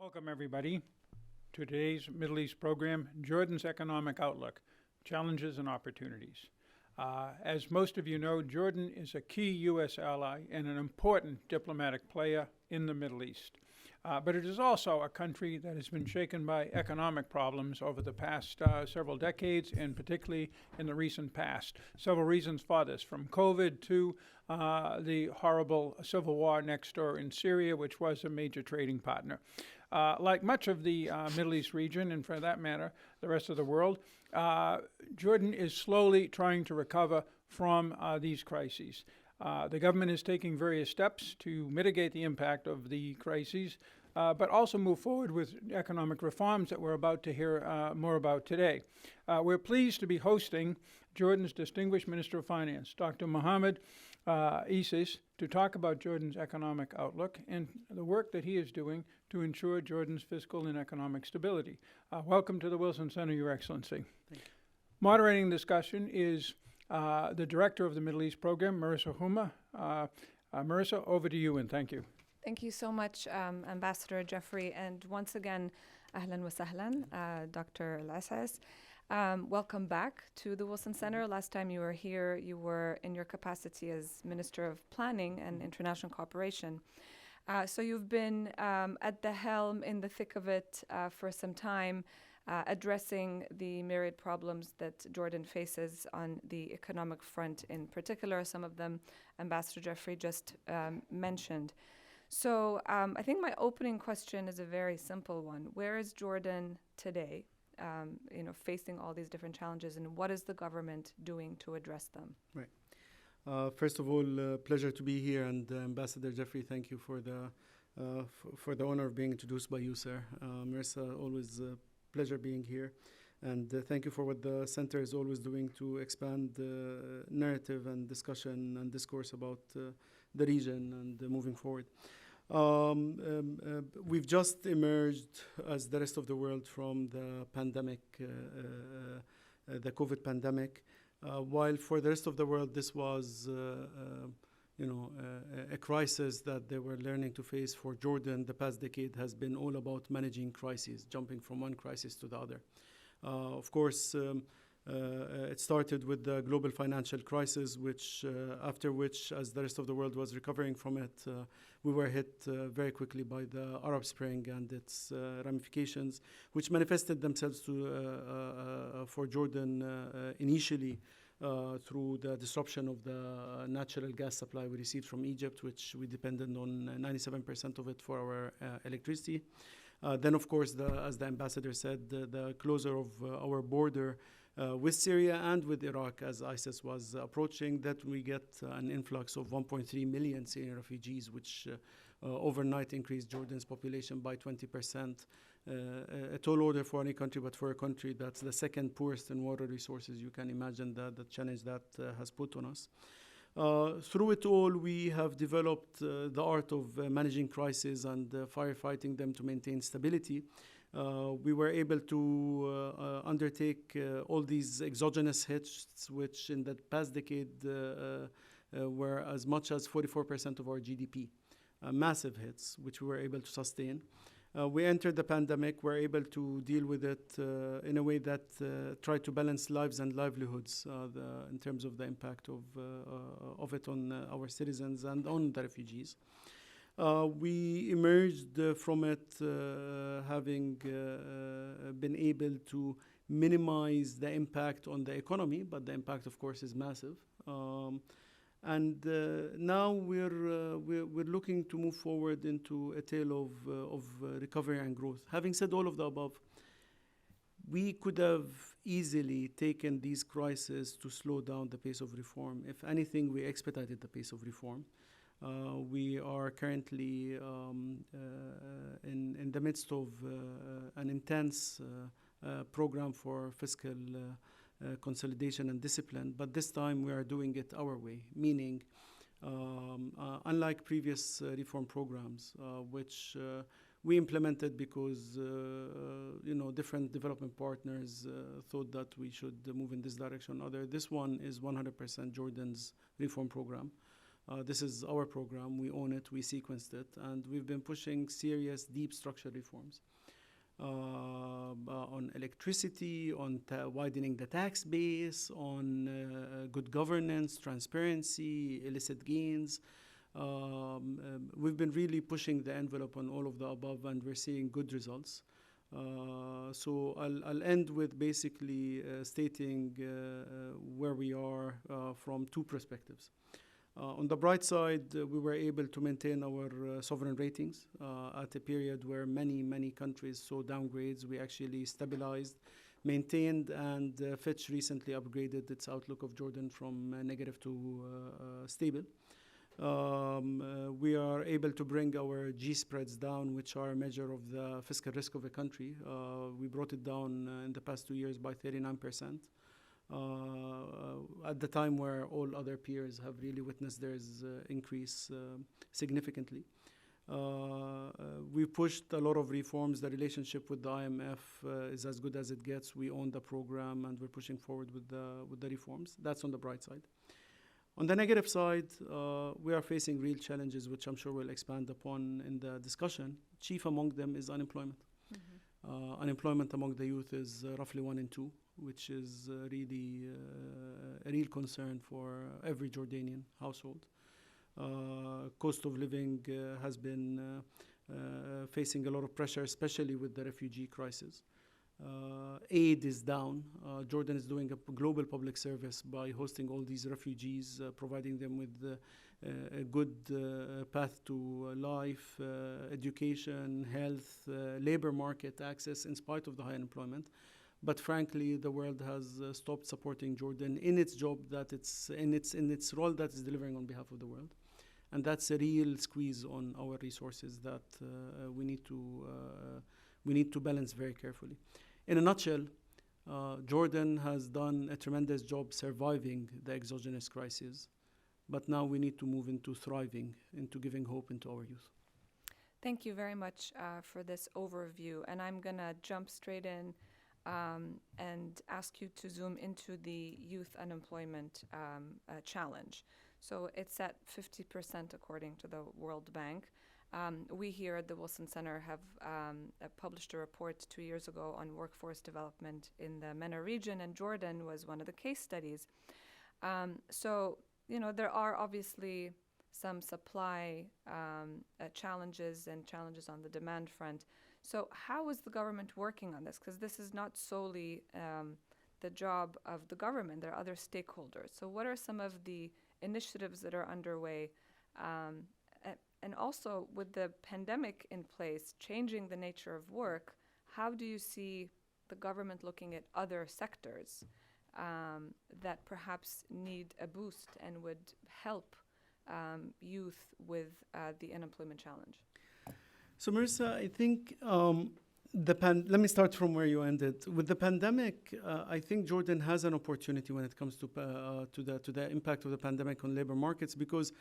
Welcome, everybody, to today's Middle East program, Jordan's Economic Outlook, Challenges and Opportunities. As most of you know, Jordan is a key U.S. ally and an important diplomatic player in the Middle East. But it is also a country that has been shaken by economic problems over the past several decades, and particularly in the recent past. Several reasons for this, from COVID to the horrible civil war next door in Syria, which was a major trading partner. Like much of the Middle East region, and for that matter, the rest of the world, Jordan is slowly trying to recover from these crises. The government is taking various steps to mitigate the impact of the crises, but also move forward with economic reforms that we're about to hear more about today. We're pleased to be hosting Jordan's distinguished Minister of Finance, Dr. Mohammed Isis, to talk about Jordan's economic outlook and the work that he is doing to ensure Jordan's fiscal and economic stability. Welcome to the Wilson Center, Your Excellency. Thank you. Moderating the discussion is the Director of the Middle East Program, Marissa Huma. Marissa, over to you, and thank you. Thank you so much, Ambassador Jeffrey. And once again, ahlan wa sahlan, Dr. Al-Asas. Welcome back to the Wilson Center. Last time you were here, you were in your capacity as Minister of Planning and International Cooperation. So you've been at the helm, in the thick of it, for some time, addressing the myriad problems that Jordan faces on the economic front in particular. Some of them Ambassador Jeffrey just mentioned. So I think my opening question is a very simple one. Where is Jordan today, facing all these different challenges, and what is the government doing to address them? Right. First of all, pleasure to be here, and Ambassador Jeffrey, thank you for the honor of being introduced by you, sir. Marissa, always pleasure being here, and thank you for what the center is always doing to expand the narrative and discussion and discourse about the region and moving forward. We've just emerged, as the rest of the world, from the pandemic, the COVID pandemic. While for the rest of the world, this was a crisis that they were learning to face. For Jordan, the past decade has been all about managing crises, jumping from one crisis to the other. Of course, it started with the global financial crisis, after which, as the rest of the world was recovering from it, we were hit very quickly by the Arab Spring and its ramifications, which manifested themselves for Jordan initially through the disruption of the natural gas supply we received from Egypt, which we depended on 97% of it for our electricity. Then, of course, as the ambassador said, the closure of our border with Syria and with Iraq, as ISIS was approaching, that we get an influx of 1.3 million Syrian refugees, which overnight increased Jordan's population by 20%. A tall order for any country, but for a country that's the second poorest in water resources, you can imagine the challenge that has put on us. Through it all, we have developed the art of managing crises and firefighting them to maintain stability. We were able to undertake all these exogenous hits, which in the past decade were as much as 44% of our GDP. Massive hits, which we were able to sustain. We entered the pandemic, were able to deal with it in a way that tried to balance lives and livelihoods in terms of the impact of it on our citizens and on the refugees. We emerged from it having been able to minimize the impact on the economy, but the impact, of course, is massive. And now we're looking to move forward into a tale of recovery and growth. Having said all of the above, we could have easily taken these crises to slow down the pace of reform. If anything, we expedited the pace of reform. We are currently in the midst of an intense program for fiscal consolidation and discipline, but this time we are doing it our way, meaning unlike previous reform programs, which we implemented because different development partners thought that we should move in this direction. This one is 100% Jordan's reform program. This is our program. We own it. We sequenced it. And we've been pushing serious, deep structural reforms on electricity, on widening the tax base, on good governance, transparency, illicit gains. We've been really pushing the envelope on all of the above, and we're seeing good results. So I'll end with basically stating where we are from two perspectives. On the bright side, we were able to maintain our sovereign ratings at a period where many countries saw downgrades. We actually stabilized, maintained, and Fitch recently upgraded its outlook of Jordan from negative to stable. We are able to bring our G spreads down, which are a measure of the fiscal risk of a country. We brought it down in the past 2 years by 39%. At the time where all other peers have really witnessed theirs increase significantly. We pushed a lot of reforms. The relationship with the IMF is as good as it gets. We own the program, and we're pushing forward with the reforms. That's on the bright side. On the negative side, we are facing real challenges, which I'm sure we'll expand upon in the discussion. Chief among them is unemployment. Mm-hmm. Unemployment among the youth is roughly 1 in 2, which is really a real concern for every Jordanian household. Cost of living has been facing a lot of pressure, especially with the refugee crisis. Aid is down. Jordan is doing a global public service by hosting all these refugees, providing them with a good path to life, education, health, labor market access, in spite of the high unemployment. But frankly, the world has stopped supporting Jordan in its job that it's in its role that is delivering on behalf of the world, and that's a real squeeze on our resources that we need to balance very carefully. In a nutshell, Jordan has done a tremendous job surviving the exogenous crisis, but now we need to move into thriving, into giving hope into our youth. Thank you very much for this overview, and I'm gonna jump straight in and ask you to zoom into the youth unemployment challenge. So it's at 50% according to the World Bank. We here at the Wilson Center have published a report 2 years ago on workforce development in the MENA region, and Jordan was one of the case studies. So, you know, there are obviously some supply challenges and challenges on the demand front. So how is the government working on this? Because this is not solely the job of the government. There are other stakeholders. So what are some of the initiatives that are underway? And also, with the pandemic in place, changing the nature of work, how do you see the government looking at other sectors that perhaps need a boost and would help youth with the unemployment challenge? So, Marissa, I think let me start from where you ended. With the pandemic, I think Jordan has an opportunity when it comes to the impact of the pandemic on labor markets, because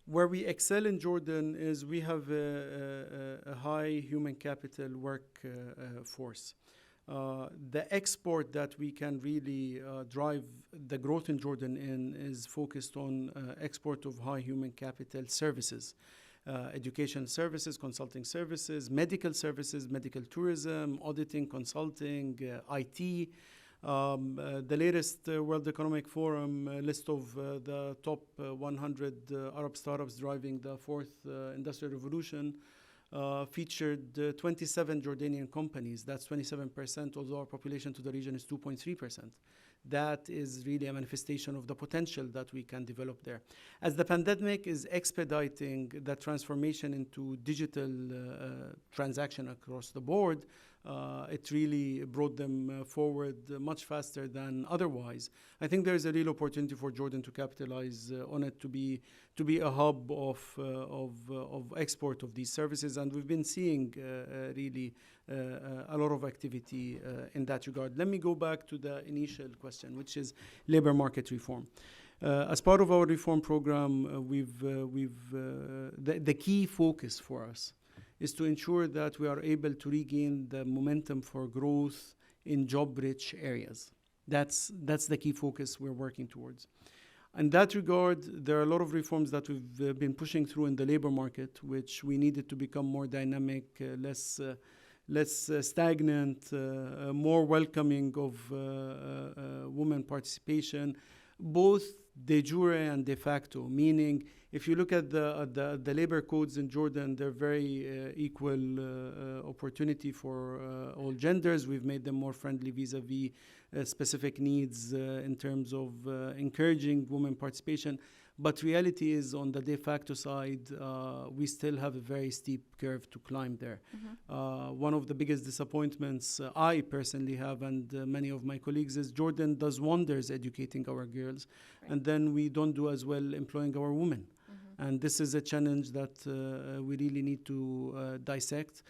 where we excel in Jordan is we have a high human capital work force. The export that we can really drive the growth in Jordan in is focused on export of high human capital services. Education services, consulting services, medical tourism, auditing, consulting, IT. The latest World Economic Forum list of the top 100 Arab startups driving the fourth industrial revolution featured 27 Jordanian companies. That's 27%, although our population to the region is 2.3%. That is really a manifestation of the potential that we can develop there. As the pandemic is expediting the transformation into digital transaction across the board, it really brought them forward much faster than otherwise. I think there is a real opportunity for Jordan to capitalize on it, to be a hub of export of these services, and we've been seeing really a lot of activity in that regard. Let me go back to the initial question, which is labor market reform. As part of our reform program, the key focus for us is to ensure that we are able to regain the momentum for growth in job-rich areas. That's the key focus we're working towards. In that regard, there are a lot of reforms that we've been pushing through in the labor market, which we needed to become more dynamic, less stagnant, more welcoming of women participation, both de jure and de facto, meaning if you look at the labor codes in Jordan, they're very equal opportunity for all genders. We've made them more friendly vis-a-vis specific needs in terms of encouraging women participation. But reality is, on the de facto side, we still have a very steep curve to climb there. One of the biggest disappointments I personally have, and many of my colleagues, is Jordan does wonders educating our girls, and then we don't do as well employing our women. And this is a challenge that we really need to dissect.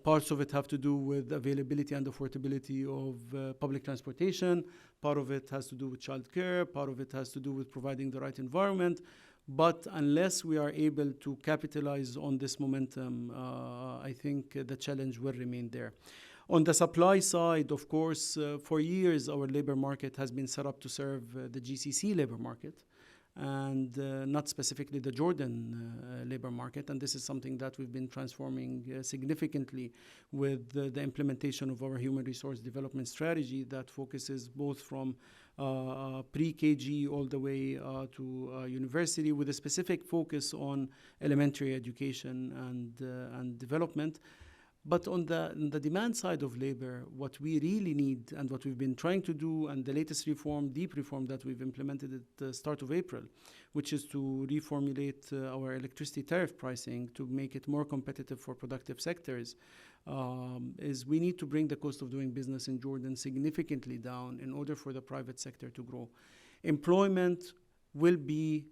Parts of it have to do with availability and affordability of public transportation. Part of it has to do with childcare. Part of it has to do with providing the right environment. But unless we are able to capitalize on this momentum, I think the challenge will remain there. On the supply side, of course, for years our labor market has been set up to serve the GCC labor market, and not specifically the Jordan labor market. And this is something that we've been transforming significantly with the implementation of our human resource development strategy that focuses both from pre-KG all the way to university, with a specific focus on elementary education and development. But on the demand side of labor, what we really need and what we've been trying to do, and the latest reform, deep reform that we've implemented at the start of April, which is to reformulate our electricity tariff pricing to make it more competitive for productive sectors, is we need to bring the cost of doing business in Jordan significantly down in order for the private sector to grow. Employment will be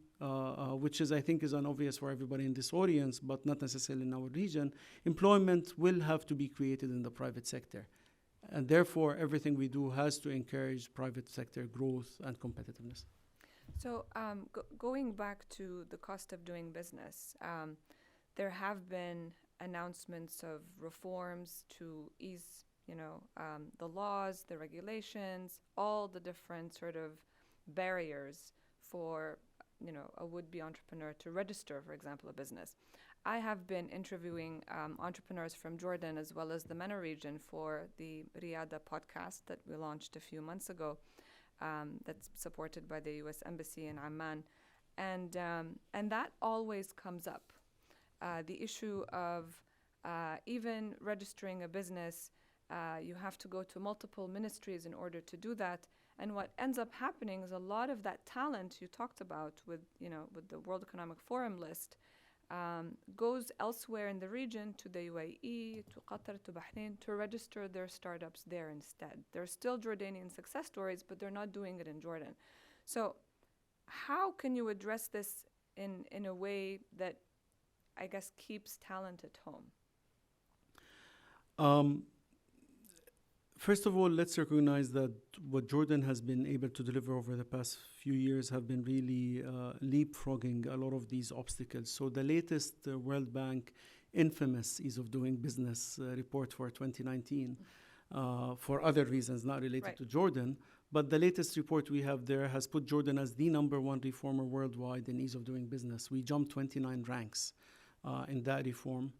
which is, I think, is unobvious for everybody in this audience, but not necessarily in our region. Employment will have to be created in the private sector. And therefore, everything we do has to encourage private sector growth and competitiveness. So going back to the cost of doing business, there have been announcements of reforms to ease, the laws, the regulations, all the different sort of barriers for a would-be entrepreneur to register, for example, a business. I have been interviewing entrepreneurs from Jordan as well as the MENA region for the Riyadh podcast that we launched a few months ago, that's supported by the U.S. Embassy in Amman. And that always comes up. The issue of even registering a business, you have to go to multiple ministries in order to do that. And what ends up happening is a lot of that talent you talked about with the World Economic Forum list goes elsewhere in the region, to the UAE, to Qatar, to Bahrain, to register their startups there instead. They're still Jordanian success stories, but they're not doing it in Jordan. So how can you address this in a way that, I guess, keeps talent at home? First of all, let's recognize that what Jordan has been able to deliver over the past few years have been really leapfrogging a lot of these obstacles. So the latest World Bank infamous ease of doing business report for 2019, for other reasons not related to Jordan, but the latest report we have there has put Jordan as the #1 reformer worldwide in ease of doing business. We jumped 29 ranks in that reform,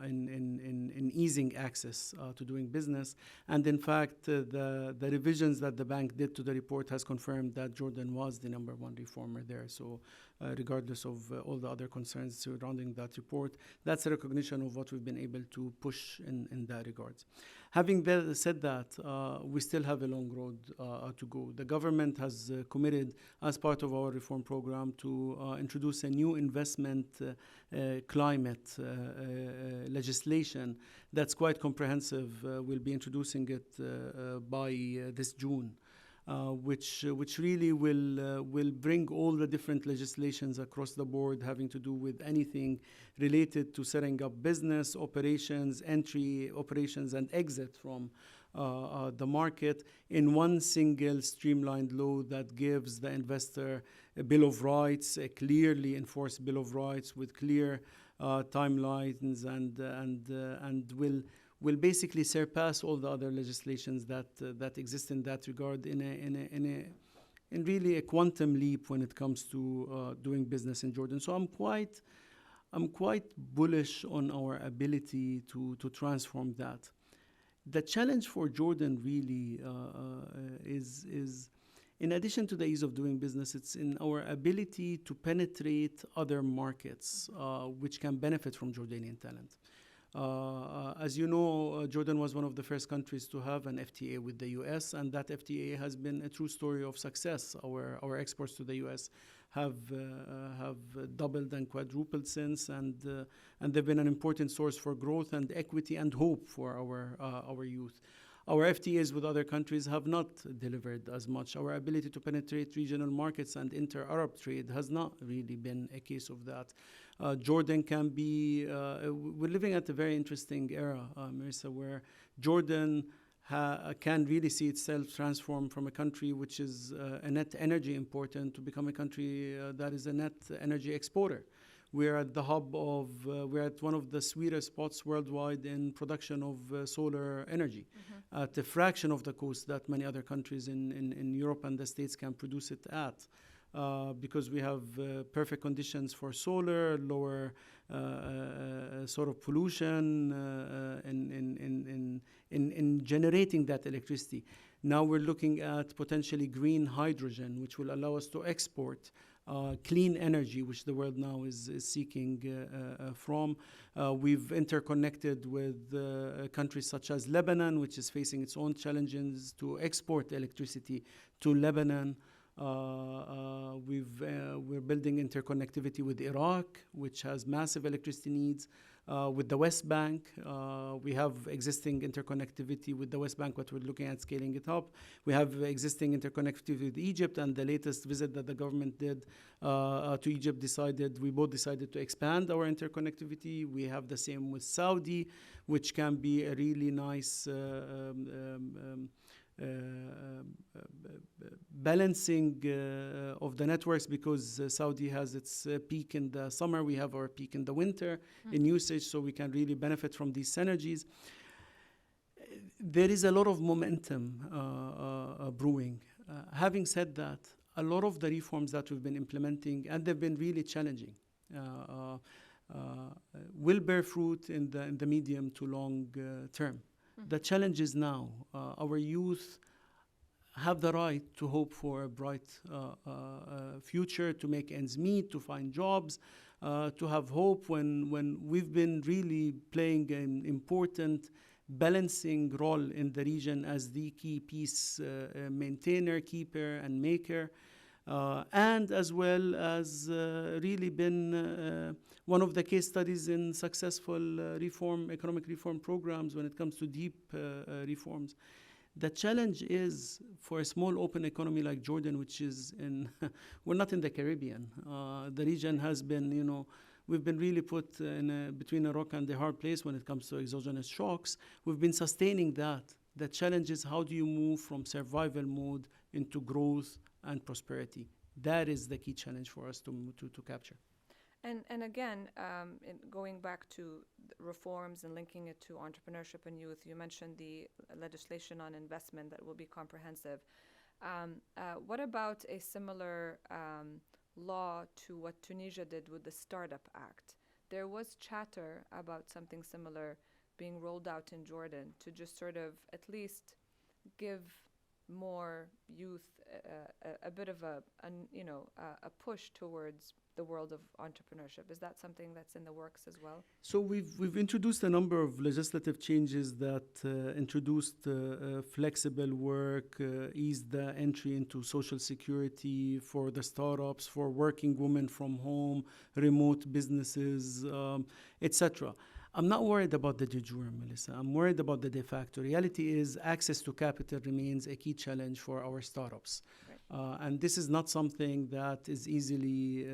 in easing access to doing business. And in fact, the revisions that the bank did to the report has confirmed that Jordan was the #1 reformer there. So regardless of all the other concerns surrounding that report, that's a recognition of what we've been able to push in that regard. Having said that, we still have a long road to go. The government has committed, as part of our reform program, to introduce a new investment climate legislation that's quite comprehensive. We'll be introducing it by this June. Which really will bring all the different legislations across the board having to do with anything related to setting up business, operations, entry, operations, and exit from the market in one single streamlined law that gives the investor a Bill of Rights, a clearly enforced Bill of Rights with clear timelines, and will basically surpass all the other legislations that exist in that regard in really a quantum leap when it comes to doing business in Jordan. So I'm quite bullish on our ability to transform that. The challenge for Jordan really is in addition to the ease of doing business, it's in our ability to penetrate other markets which can benefit from Jordanian talent. As you know, Jordan was one of the first countries to have an FTA with the US, and that FTA has been a true story of success. Our exports to the US have doubled and quadrupled since, and they've been an important source for growth and equity and hope for our youth. Our FTAs with other countries have not delivered as much. Our ability to penetrate regional markets and inter-Arab trade has not really been a case of that. Jordan can be, we're living at a very interesting era, Marissa, where Jordan can really see itself transform from a country which is a net energy importer to become a country that is a net energy exporter. We're at the hub of, we're at one of the sweetest spots worldwide in production of solar energy, at a fraction of the cost that many other countries in Europe and the States can produce it at. Because we have perfect conditions for solar, lower sort of pollution in generating that electricity. Now we're looking at potentially green hydrogen, which will allow us to export clean energy, which the world now is seeking from. We've interconnected with countries such as Lebanon, which is facing its own challenges to export electricity to Lebanon. We're building interconnectivity with Iraq, which has massive electricity needs. With the West Bank, we have existing interconnectivity with the West Bank, but we're looking at scaling it up. We have existing interconnectivity with Egypt, and the latest visit that the government did to Egypt we both decided to expand our interconnectivity. We have the same with Saudi, which can be a really nice balancing of the networks, because Saudi has its peak in the summer, we have our peak in the winter in usage, so we can really benefit from these synergies. There is a lot of momentum brewing. Having said that, a lot of the reforms that we've been implementing, and they've been really challenging, will bear fruit in the medium to long term. The challenge is now, our youth have the right to hope for a bright future, to make ends meet, to find jobs, to have hope when we've been really playing an important balancing role in the region as the key peace maintainer, keeper, and maker, and as well as really been one of the case studies in successful economic reform programs when it comes to deep reforms. The challenge is for a small open economy like Jordan, which is we're not in the Caribbean. The region has been, we've been really put between a rock and a hard place when it comes to exogenous shocks. We've been sustaining that. The challenge is, how do you move from survival mode into growth and prosperity? That is the key challenge for us to capture. And again, going back to reforms and linking it to entrepreneurship and youth, you mentioned the legislation on investment that will be comprehensive. What about a similar law to what Tunisia did with the Startup Act? There was chatter about something similar being rolled out in Jordan to just sort of at least give more youth a bit of a push towards the world of entrepreneurship. Is that something that's in the works as well? So we've introduced a number of legislative changes that introduced flexible work, eased the entry into social security for the startups, for working women from home, remote businesses, etc. I'm not worried about the de jure, Melissa. I'm worried about the de facto. Reality is access to capital remains a key challenge for our startups. And this is not something that is easily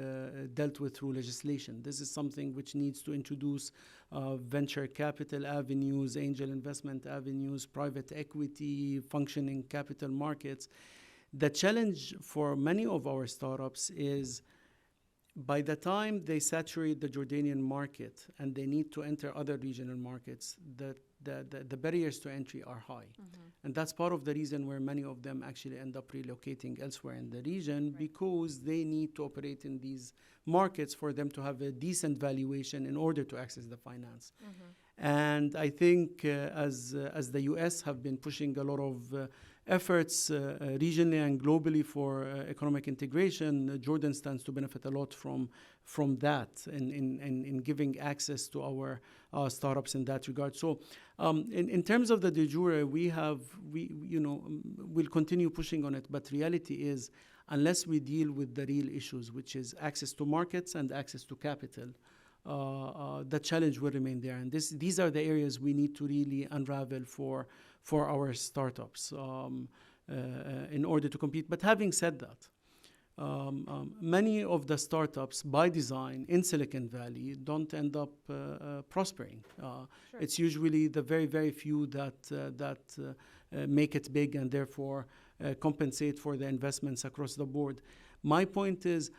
dealt with through legislation. This is something which needs to introduce venture capital avenues, angel investment avenues, private equity, functioning capital markets. The challenge for many of our startups is, by the time they saturate the Jordanian market and they need to enter other regional markets, the barriers to entry are high. And that's part of the reason where many of them actually end up relocating elsewhere in the region, because they need to operate in these markets for them to have a decent valuation in order to access the finance. And I think as the US have been pushing a lot of efforts regionally and globally for economic integration, Jordan stands to benefit a lot from that in giving access to our startups in that regard. So in terms of the de jure, we'll continue pushing on it, but reality is, unless we deal with the real issues, which is access to markets and access to capital, the challenge will remain there. And these are the areas we need to really unravel for our startups in order to compete. But having said that, many of the startups by design in Silicon Valley don't end up prospering. It's usually the very, very few that make it big and therefore compensate for the investments across the board. My point is,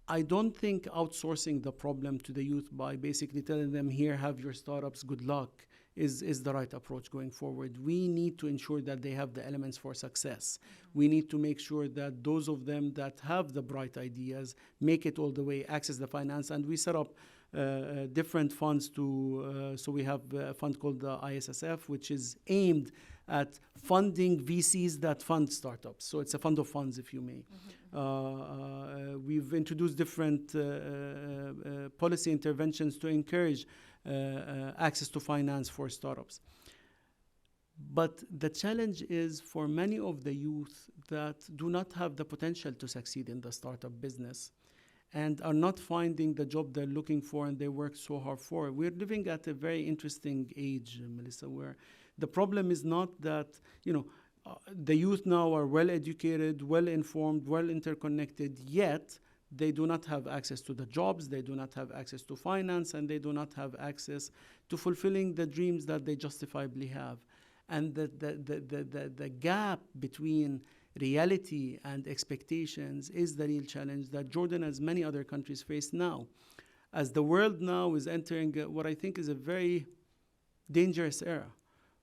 I don't think outsourcing the problem to the youth by basically telling them, here, have your startups, good luck, is the right approach going forward. We need to ensure that they have the elements for success. We need to make sure that those of them that have the bright ideas make it all the way, access the finance. And we set up different funds so we have a fund called the ISSF, which is aimed at funding VCs that fund startups. So it's a fund of funds, if you may. We've introduced different policy interventions to encourage access to finance for startups. But the challenge is for many of the youth that do not have the potential to succeed in the startup business and are not finding the job they're looking for and they work so hard for. We're living at a very interesting age, Melissa, where the problem is not that, the youth now are well educated, well informed, well interconnected, yet they do not have access to the jobs, they do not have access to finance, and they do not have access to fulfilling the dreams that they justifiably have. And the gap between reality and expectations is the real challenge that Jordan, as many other countries, face now. As the world now is entering what I think is a very dangerous era,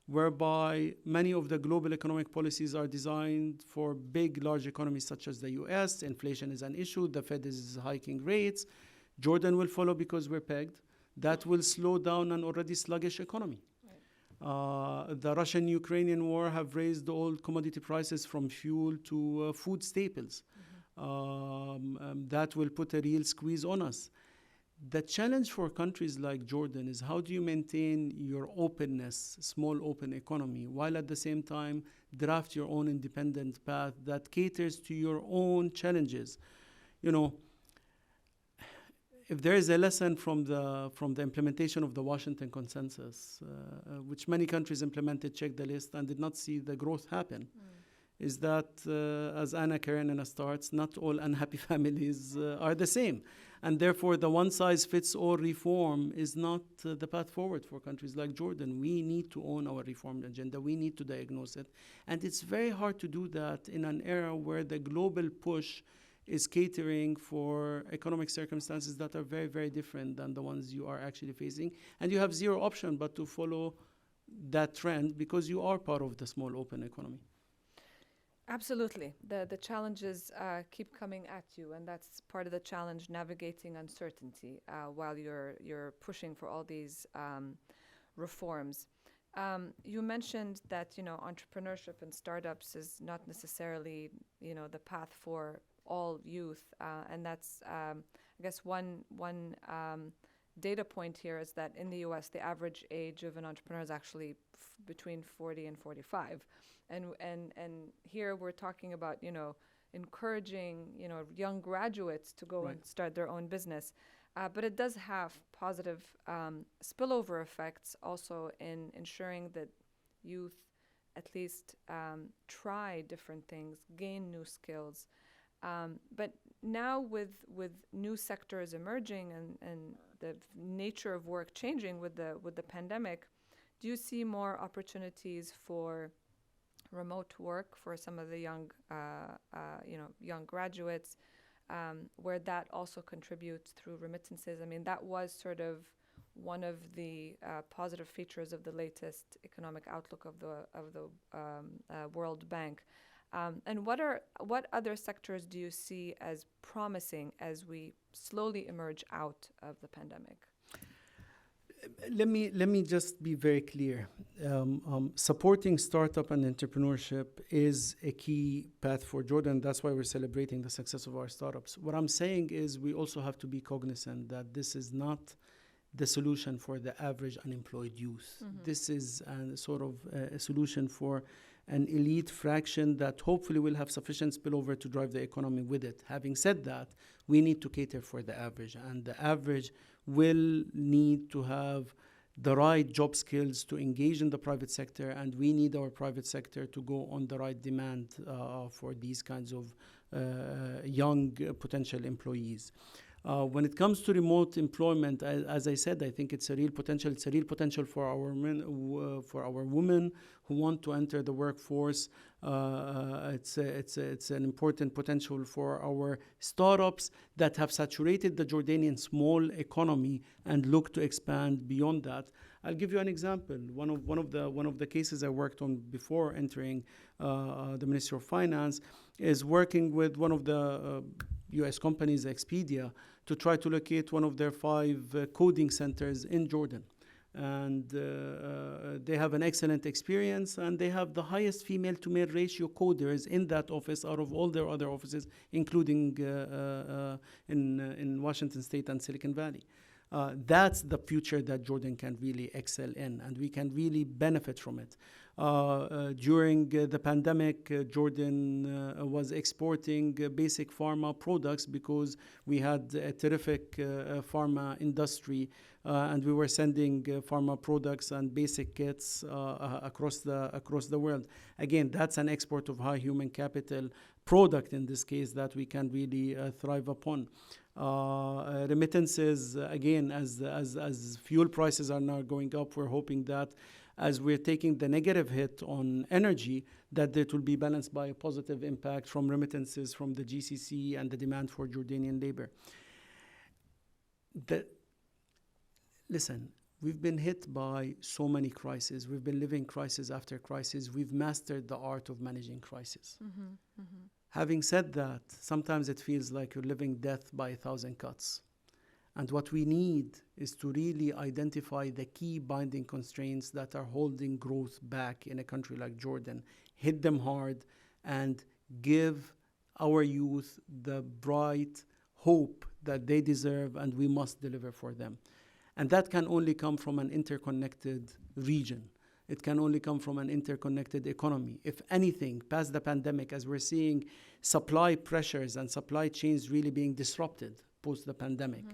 whereby many of the global economic policies are designed for big, large economies such as the US. Inflation is an issue. The Fed is hiking rates. Jordan will follow because we're pegged. That will slow down an already sluggish economy. The Russian-Ukrainian war have raised all commodity prices from fuel to food staples. That will put a real squeeze on us. The challenge for countries like Jordan is, how do you maintain your openness, small open economy, while at the same time draft your own independent path that caters to your own challenges? If there is a lesson from the implementation of the Washington Consensus, which many countries implemented, checked the list, and did not see the growth happen, is that, as Anna Karenina starts, not all unhappy families are the same. And therefore, the one-size-fits-all reform is not the path forward for countries like Jordan. We need to own our reform agenda. We need to diagnose it. And it's very hard to do that in an era where the global push is catering for economic circumstances that are very, very different than the ones you are actually facing. And you have zero option but to follow that trend because you are part of the small open economy. Absolutely. The challenges keep coming at you, and that's part of the challenge, navigating uncertainty while you're pushing for all these reforms. You mentioned that entrepreneurship and startups is not necessarily the path for all youth, and that's I guess one data point here is that in the U.S. the average age of an entrepreneur is actually between 40 and 45. And here we're talking about, encouraging, young graduates to go and start their own business. But it does have positive spillover effects also in ensuring that youth at least try different things, gain new skills. But now with new sectors emerging and the nature of work changing with the pandemic, do you see more opportunities for remote work for some of the young graduates, where that also contributes through remittances? I mean, that was sort of one of the positive features of the latest economic outlook of the World Bank. And what other sectors do you see as promising as we slowly emerge out of the pandemic? Let me just be very clear. Supporting startup and entrepreneurship is a key path for Jordan. That's why we're celebrating the success of our startups. What I'm saying is we also have to be cognizant that this is not the solution for the average unemployed youth. This is a sort of a solution for an elite fraction that hopefully will have sufficient spillover to drive the economy with it. Having said that, we need to cater for the average, and the average will need to have the right job skills to engage in the private sector, and we need our private sector to go on the right demand for these kinds of young potential employees. When it comes to remote employment, as I said, I think it's a real potential. It's a real potential for our men, for our women who want to enter the workforce. It's an important potential for our startups that have saturated the Jordanian small economy and look to expand beyond that. I'll give you an example. One of the cases I worked on before entering the Ministry of Finance is working with one of the U.S. companies, Expedia, to try to locate one of their 5 coding centers in Jordan. And they have an excellent experience, and they have the highest female to male ratio coders in that office out of all their other offices, including in Washington State and Silicon Valley. That's the future that Jordan can really excel in, and we can really benefit from it. During the pandemic, Jordan was exporting basic pharma products because we had a terrific pharma industry, and we were sending pharma products and basic kits across the world. Again, that's an export of high human capital product in this case that we can really thrive upon. Remittances, again, as fuel prices are now going up, we're hoping that as we're taking the negative hit on energy, that it will be balanced by a positive impact from remittances from the GCC and the demand for Jordanian labor. Listen, we've been hit by so many crises. We've been living crisis after crisis. We've mastered the art of managing crisis. Having said that, sometimes it feels like you're living death by 1,000 cuts. And what we need is to really identify the key binding constraints that are holding growth back in a country like Jordan, hit them hard, and give our youth the bright hope that they deserve and we must deliver for them. And that can only come from an interconnected region. It can only come from an interconnected economy. If anything, past the pandemic, as we're seeing supply pressures and supply chains really being disrupted post the pandemic,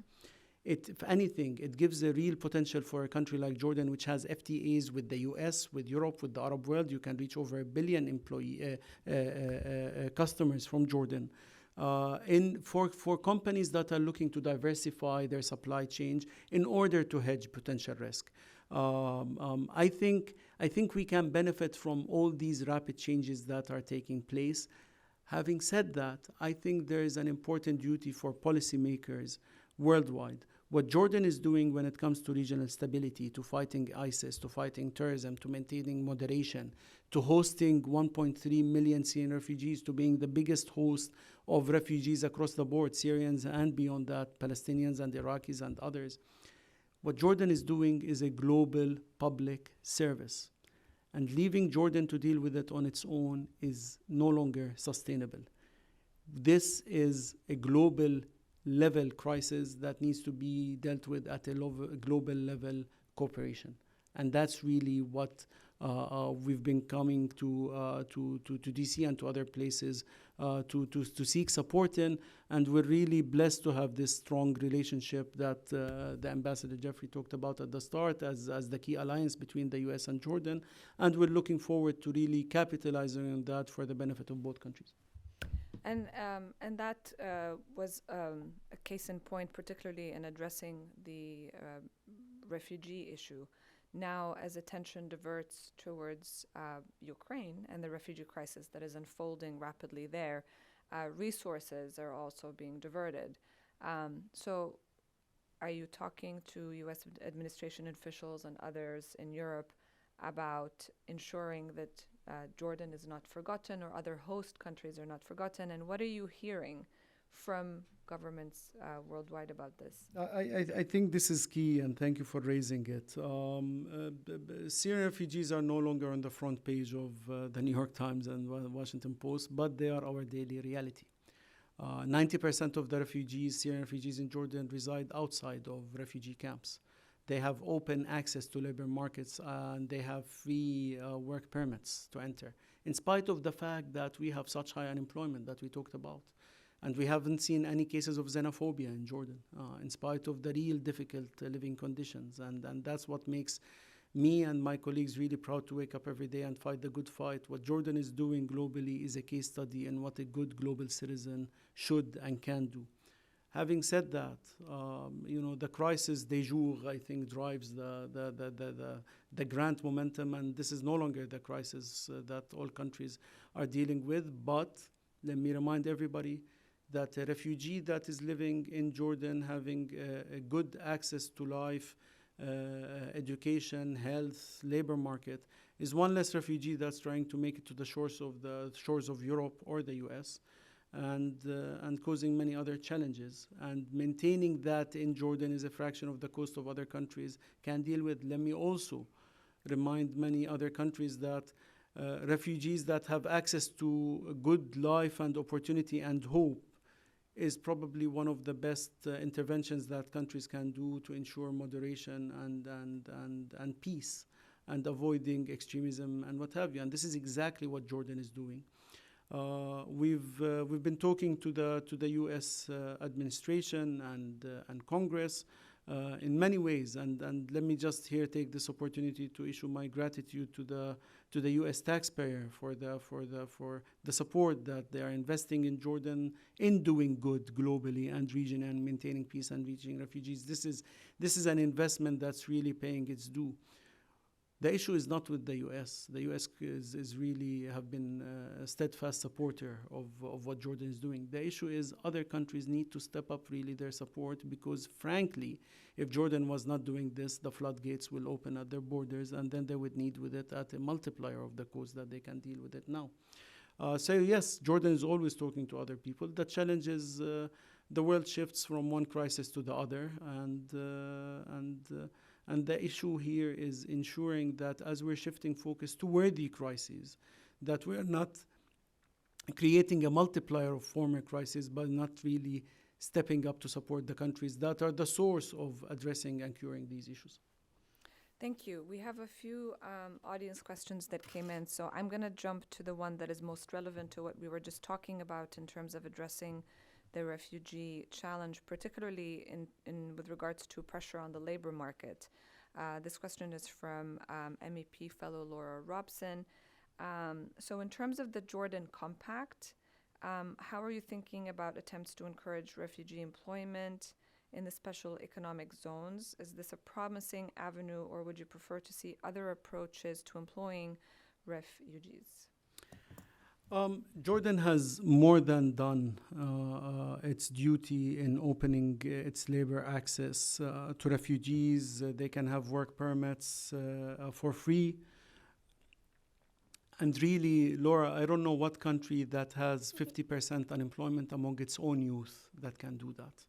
if anything, it gives a real potential for a country like Jordan, which has FTAs with the US, with Europe, with the Arab world. You can reach over 1 billion customers from Jordan. For companies that are looking to diversify their supply chain in order to hedge potential risk. I think we can benefit from all these rapid changes that are taking place. Having said that, I think there is an important duty for policymakers worldwide. What Jordan is doing when it comes to regional stability, to fighting ISIS, to fighting terrorism, to maintaining moderation, to hosting 1.3 million Syrian refugees, to being the biggest host of refugees across the board, Syrians and beyond that, Palestinians and Iraqis and others. What Jordan is doing is a global public service. And leaving Jordan to deal with it on its own is no longer sustainable. This is a global level crisis that needs to be dealt with at a global level cooperation. And that's really what we've been coming to DC and to other places to seek support in. And we're really blessed to have this strong relationship that the Ambassador Jeffrey talked about at the start as the key alliance between the US and Jordan. And we're looking forward to really capitalizing on that for the benefit of both countries. And that was a case in point, particularly in addressing the refugee issue. Now, as attention diverts towards Ukraine and the refugee crisis that is unfolding rapidly there, resources are also being diverted. So are you talking to U.S. administration officials and others in Europe about ensuring that Jordan is not forgotten or other host countries are not forgotten? And what are you hearing from governments worldwide about this? I think this is key, and thank you for raising it. Syrian refugees are no longer on the front page of the New York Times and Washington Post, but they are our daily reality. 90% of the Syrian refugees in Jordan reside outside of refugee camps. They have open access to labor markets and they have free work permits to enter, in spite of the fact that we have such high unemployment that we talked about. And we haven't seen any cases of xenophobia in Jordan, in spite of the real difficult living conditions. And that's what makes me and my colleagues really proud to wake up every day and fight the good fight. What Jordan is doing globally is a case study in what a good global citizen should and can do. Having said that, the crisis de jour, I think, drives the grand momentum, and this is no longer the crisis that all countries are dealing with. But let me remind everybody that a refugee that is living in Jordan, having a good access to life, education, health, labor market, is one less refugee that's trying to make it to the shores of Europe or the US, and causing many other challenges. And maintaining that in Jordan is a fraction of the cost of other countries can deal with. Let me also remind many other countries that refugees that have access to a good life and opportunity and hope is probably one of the best interventions that countries can do to ensure moderation and peace and avoiding extremism and what have you. And this is exactly what Jordan is doing. We've been talking to the U.S. administration and Congress in many ways, and let me just here take this opportunity to issue my gratitude to the U.S. taxpayer for the support that they are investing in Jordan in doing good globally and regionally and maintaining peace and reaching refugees. This is an investment that's really paying its due. The issue is not with the U.S. The U.S. is really have been a steadfast supporter of what Jordan is doing. The issue is other countries need to step up really their support, because frankly, if Jordan was not doing this, the floodgates will open at their borders, and then they would need with it at a multiplier of the cost that they can deal with it now. So yes, Jordan is always talking to other people. The challenge is the world shifts from one crisis to the other, and the issue here is ensuring that as we're shifting focus to worthy crises, that we're not creating a multiplier of former crises, but not really stepping up to support the countries that are the source of addressing and curing these issues. Thank you. We have a few audience questions that came in, so I'm going to jump to the one that is most relevant to what we were just talking about in terms of addressing the refugee challenge, particularly in with regards to pressure on the labor market. This question is from MEP fellow Laura Robson. So in terms of the Jordan Compact, how are you thinking about attempts to encourage refugee employment in the special economic zones? Is this a promising avenue, or would you prefer to see other approaches to employing refugees? Jordan has more than done its duty in opening its labor access to refugees. They can have work permits for free. And really, Laura, I don't know what country that has 50% unemployment among its own youth that can do that.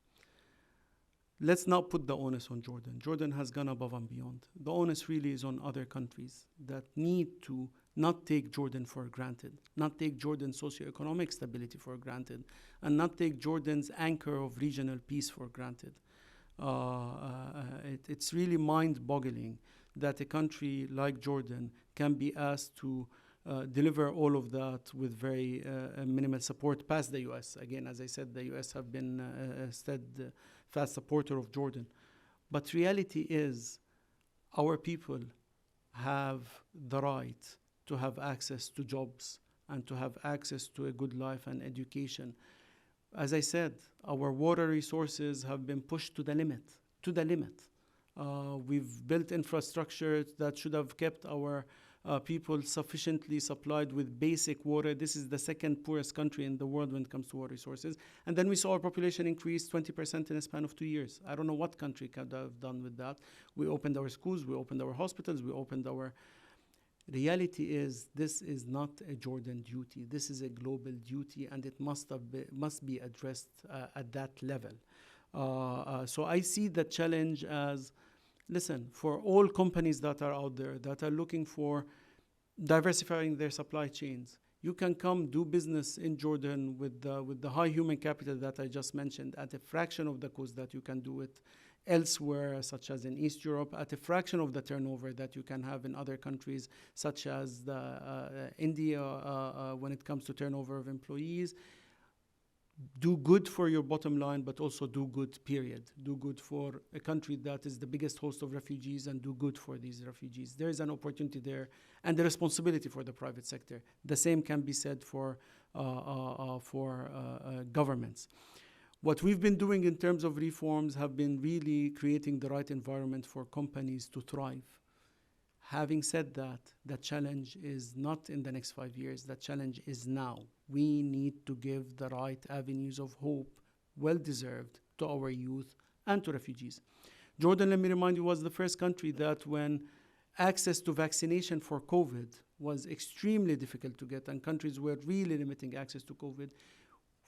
Let's not put the onus on Jordan. Jordan has gone above and beyond. The onus really is on other countries that need to not take Jordan for granted, not take Jordan's socioeconomic stability for granted, and not take Jordan's anchor of regional peace for granted. It's really mind-boggling that a country like Jordan can be asked to deliver all of that with very minimal support past the U.S. Again, as I said, the U.S. have been a steadfast supporter of Jordan. But reality is our people have the right to have access to jobs and to have access to a good life and education. As I said, our water resources have been pushed to the limit. We've built infrastructure that should have kept our people sufficiently supplied with basic water. This is the second poorest country in the world when it comes to water resources. And then we saw our population increase 20% in a span of 2 years. I don't know what country could have done with that. We opened our schools, we opened our hospitals, we opened our... Reality is, this is not a Jordan duty. This is a global duty, and it must be addressed at that level. So I see the challenge as, listen, for all companies that are out there that are looking for diversifying their supply chains, you can come do business in Jordan with the high human capital that I just mentioned at a fraction of the cost that you can do it elsewhere, such as in East Europe, at a fraction of the turnover that you can have in other countries, such as India, when it comes to turnover of employees. Do good for your bottom line, but also do good, period. Do good for a country that is the biggest host of refugees, and do good for these refugees. There is an opportunity there, and the responsibility for the private sector. The same can be said for governments. What we've been doing in terms of reforms have been really creating the right environment for companies to thrive. Having said that, the challenge is not in the next 5 years. The challenge is now. We need to give the right avenues of hope, well-deserved, to our youth and to refugees. Jordan, let me remind you, was the first country that when access to vaccination for COVID was extremely difficult to get, and countries were really limiting access to COVID,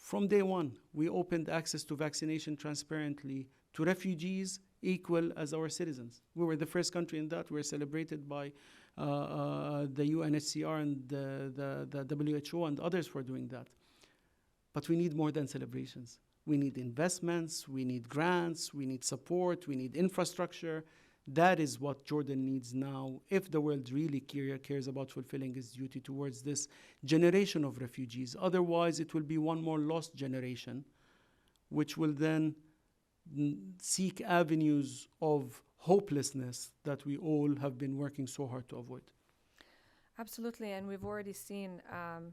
from day one, we opened access to vaccination transparently to refugees equal as our citizens. We were the first country in that. We were celebrated by the UNHCR and the WHO and others for doing that. But we need more than celebrations. We need investments, we need grants, we need support, we need infrastructure. That is what Jordan needs now if the world really cares about fulfilling its duty towards this generation of refugees. Otherwise, it will be one more lost generation, which will then seek avenues of hopelessness that we all have been working so hard to avoid. Absolutely, and we've already seen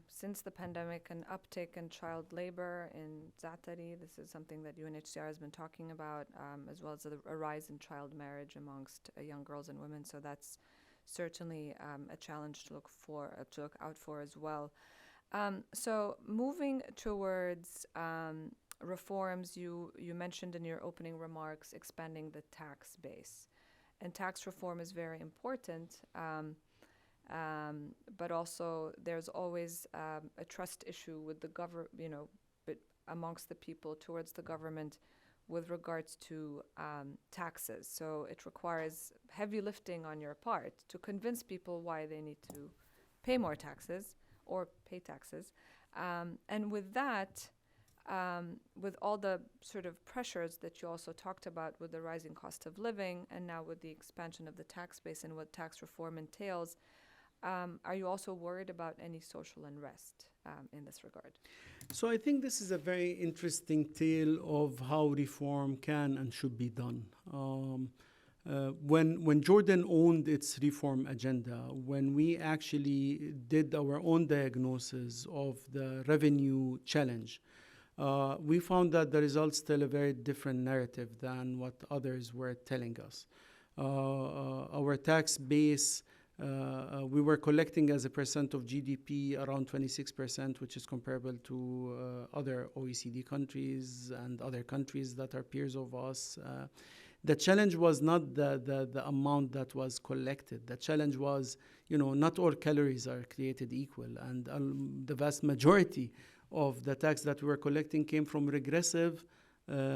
since the pandemic an uptick in child labor in Zatari. This is something that UNHCR has been talking about, as well as a rise in child marriage amongst young girls and women. So that's certainly a challenge to look out for as well. So moving towards reforms, you mentioned in your opening remarks expanding the tax base, and tax reform is very important. But also there's always a trust issue with the government, but amongst the people towards the government with regards to taxes. So it requires heavy lifting on your part to convince people why they need to pay more taxes or pay taxes. And with that, with all the sort of pressures that you also talked about with the rising cost of living and now with the expansion of the tax base and what tax reform entails, are you also worried about any social unrest in this regard? So I think this is a very interesting tale of how reform can and should be done. When Jordan owned its reform agenda, when we actually did our own diagnosis of the revenue challenge, we found that the results tell a very different narrative than what others were telling us. Our tax base, we were collecting as a percent of GDP around 26%, which is comparable to other OECD countries and other countries that are peers of us. The challenge was not the amount that was collected. The challenge was, not all calories are created equal, and the vast majority of the tax that we were collecting came from regressive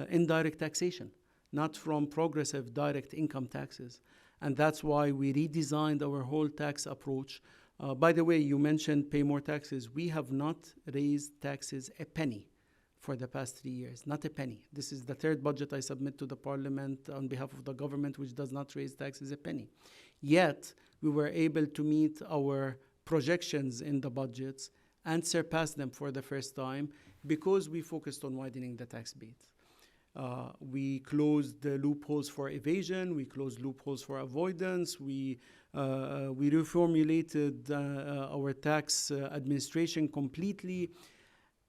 indirect taxation, not from progressive direct income taxes. And that's why we redesigned our whole tax approach. By the way, you mentioned pay more taxes. We have not raised taxes a penny for the past 3 years, not a penny. This is the third budget I submit to the parliament on behalf of the government, which does not raise taxes a penny. Yet, we were able to meet our projections in the budgets and surpass them for the first time because we focused on widening the tax base. We closed the loopholes for evasion. We closed loopholes for avoidance. We reformulated our tax administration completely.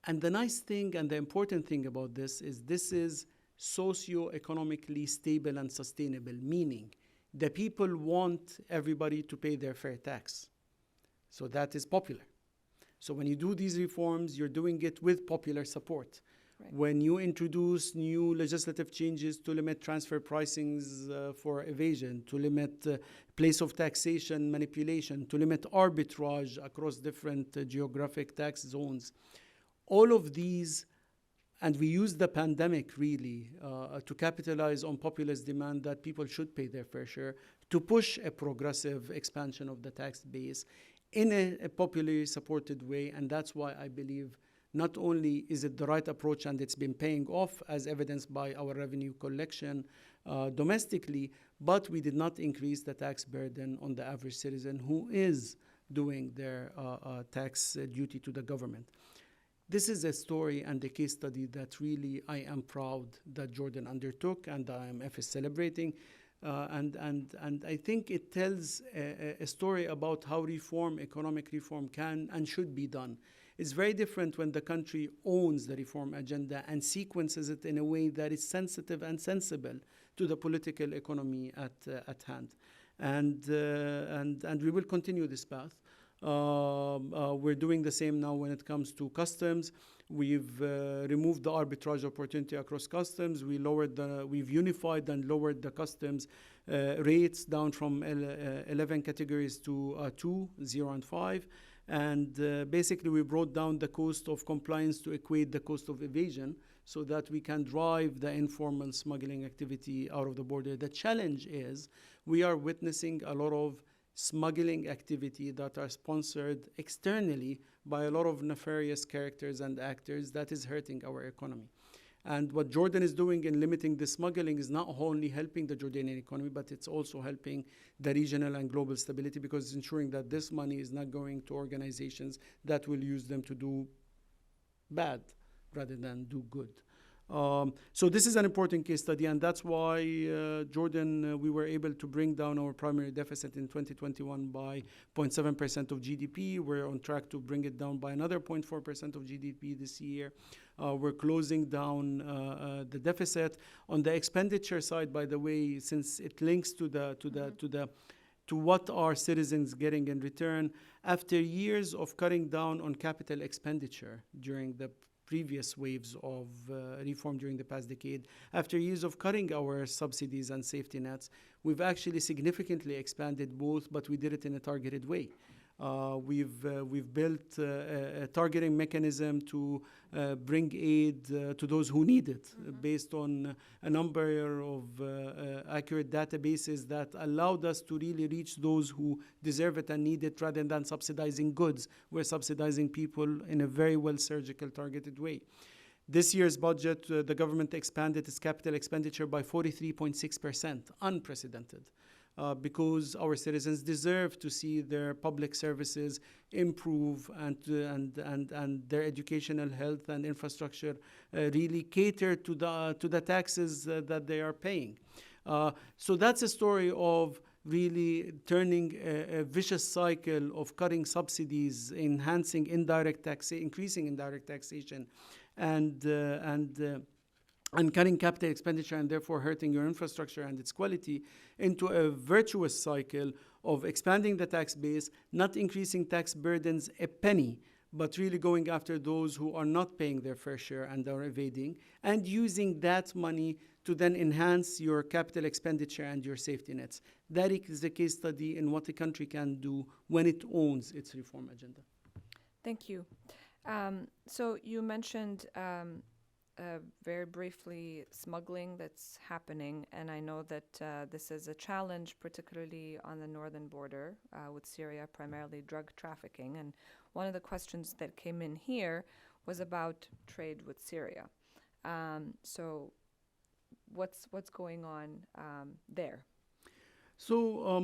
And the nice thing and the important thing about this is socio-economically stable and sustainable, meaning the people want everybody to pay their fair tax. So that is popular. So when you do these reforms, you're doing it with popular support. Right. When you introduce new legislative changes to limit transfer pricings for evasion, to limit place of taxation manipulation, to limit arbitrage across different geographic tax zones, all of these, and we use the pandemic really to capitalize on populist demand that people should pay their fair share, to push a progressive expansion of the tax base in a popularly supported way. And that's why I believe not only is it the right approach and it's been paying off as evidenced by our revenue collection domestically, but we did not increase the tax burden on the average citizen who is doing their tax duty to the government. This is a story and a case study that really I am proud that Jordan undertook and the IMF is celebrating. And I think it tells a story about how economic reform can and should be done. It's very different when the country owns the reform agenda and sequences it in a way that is sensitive and sensible to the political economy at hand. And we will continue this path. We're doing the same now when it comes to customs. We've removed the arbitrage opportunity across customs. We've unified and lowered the customs rates down from 11 categories to 2, 0, and 5. And basically, we brought down the cost of compliance to equate the cost of evasion so that we can drive the informal smuggling activity out of the border. The challenge is we are witnessing a lot of smuggling activity that are sponsored externally by a lot of nefarious characters and actors that is hurting our economy. And what Jordan is doing in limiting the smuggling is not only helping the Jordanian economy, but it's also helping the regional and global stability because it's ensuring that this money is not going to organizations that will use them to do bad rather than do good. So this is an important case study, and that's why Jordan, we were able to bring down our primary deficit in 2021 by 0.7% of GDP. We're on track to bring it down by another 0.4% of GDP this year. We're closing down the deficit. On the expenditure side, by the way, since it links to what are citizens getting in return, after years of cutting down on capital expenditure during the previous waves of reform during the past decade, after years of cutting our subsidies and safety nets, we've actually significantly expanded both, but we did it in a targeted way. We've built a targeting mechanism to bring aid to those who need it, based on a number of accurate databases that allowed us to really reach those who deserve it and need it rather than subsidizing goods. We're subsidizing people in a very well surgical, targeted way. This year's budget, the government expanded its capital expenditure by 43.6%, unprecedented. Because our citizens deserve to see their public services improve and their educational, health, and infrastructure really cater to the taxes that they are paying. So that's a story of really turning a vicious cycle of cutting subsidies, enhancing increasing indirect taxation, and cutting capital expenditure and therefore hurting your infrastructure and its quality into a virtuous cycle of expanding the tax base, not increasing tax burdens a penny, but really going after those who are not paying their fair share and are evading, and using that money to then enhance your capital expenditure and your safety nets. That is the case study in what a country can do when it owns its reform agenda. Thank you. So you mentioned very briefly smuggling that's happening, and I know that this is a challenge, particularly on the northern border with Syria, primarily drug trafficking. And one of the questions that came in here was about trade with Syria. So what's going on there? So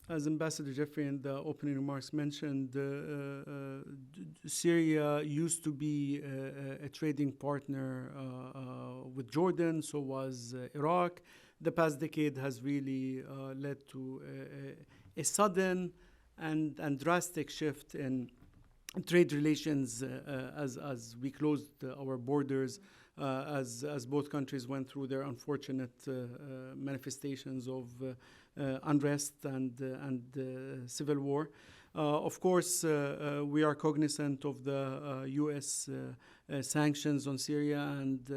as Ambassador Jeffrey in the opening remarks mentioned, Syria used to be a trading partner with Jordan, so was Iraq. The past decade has really led to a sudden and drastic shift in trade relations as we closed our borders as both countries went through their unfortunate manifestations of unrest and civil war. Of course, we are cognizant of the U.S. Sanctions on Syria, and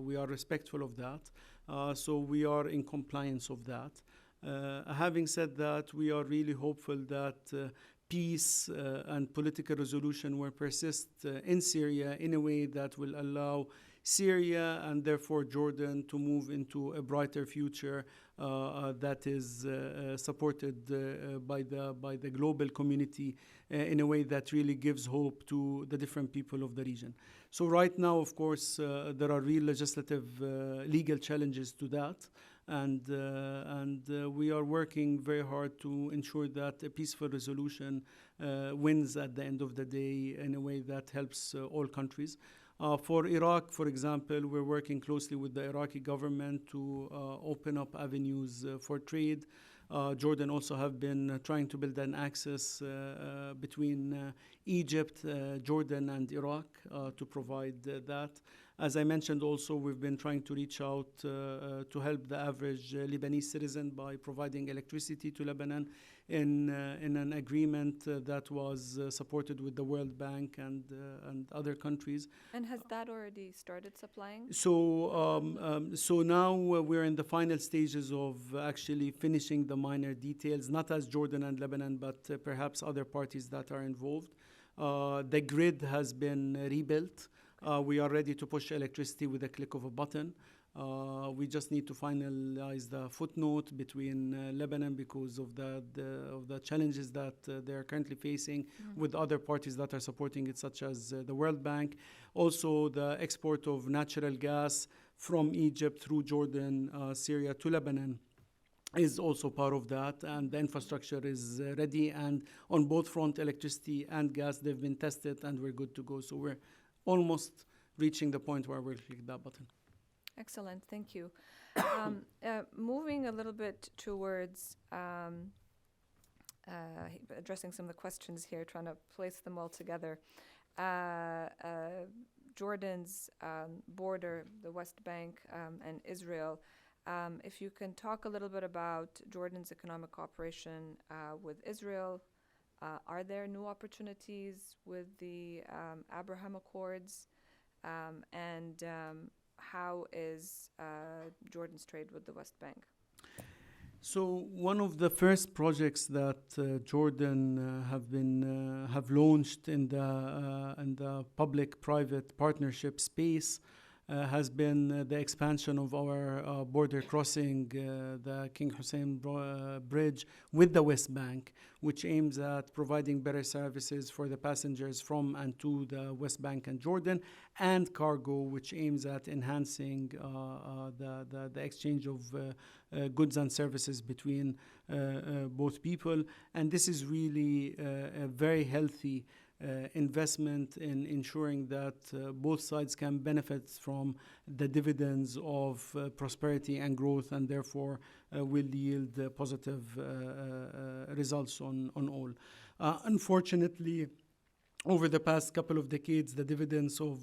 we are respectful of that. So we are in compliance of that. Having said that, we are really hopeful that peace and political resolution will persist in Syria in a way that will allow Syria and therefore Jordan to move into a brighter future that is supported by the global community in a way that really gives hope to the different people of the region. So right now, of course, there are real legislative legal challenges to that. And we are working very hard to ensure that a peaceful resolution wins at the end of the day in a way that helps all countries. For Iraq, for example, we're working closely with the Iraqi government to open up avenues for trade. Jordan also have been trying to build an access between Egypt, Jordan, and Iraq to provide that. As I mentioned also, we've been trying to reach out to help the average Lebanese citizen by providing electricity to Lebanon in an agreement that was supported with the World Bank and other countries. And has that already started supplying? So now we're in the final stages of actually finishing the minor details, not as Jordan and Lebanon, but perhaps other parties that are involved. The grid has been rebuilt. We are ready to push electricity with a click of a button. We just need to finalize the footnote between Lebanon because of the challenges that they are currently facing with other parties that are supporting it, such as the World Bank. Also, the export of natural gas from Egypt through Jordan, Syria to Lebanon is also part of that, and the infrastructure is ready. And on both front, electricity and gas, they've been tested, and we're good to go. So we're almost reaching the point where we'll click that button. Excellent, thank you. Moving a little bit towards addressing some of the questions here, trying to place them all together. Jordan's border, the West Bank and Israel. If you can talk a little bit about Jordan's economic cooperation with Israel. Are there new opportunities with the Abraham Accords? And how is Jordan's trade with the West Bank? So one of the first projects that Jordan have launched in the public-private partnership space has been the expansion of our border crossing, the King Hussein Bridge with the West Bank, which aims at providing better services for the passengers from and to the West Bank and Jordan, and cargo, which aims at enhancing the exchange of goods and services between both people. And this is really a very healthy investment in ensuring that both sides can benefit from the dividends of prosperity and growth, and therefore will yield positive results on all. Unfortunately, over the past couple of decades, the dividends of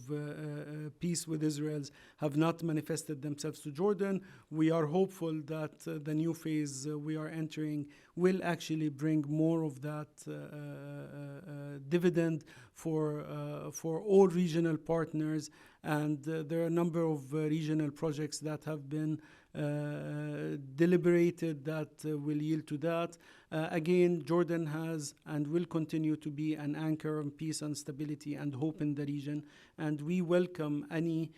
peace with Israel have not manifested themselves to Jordan. We are hopeful that the new phase we are entering will actually bring more of that dividend for all regional partners. And there are a number of regional projects that have been deliberated that will yield to that. Again, Jordan has and will continue to be an anchor of peace and stability and hope in the region, and we welcome any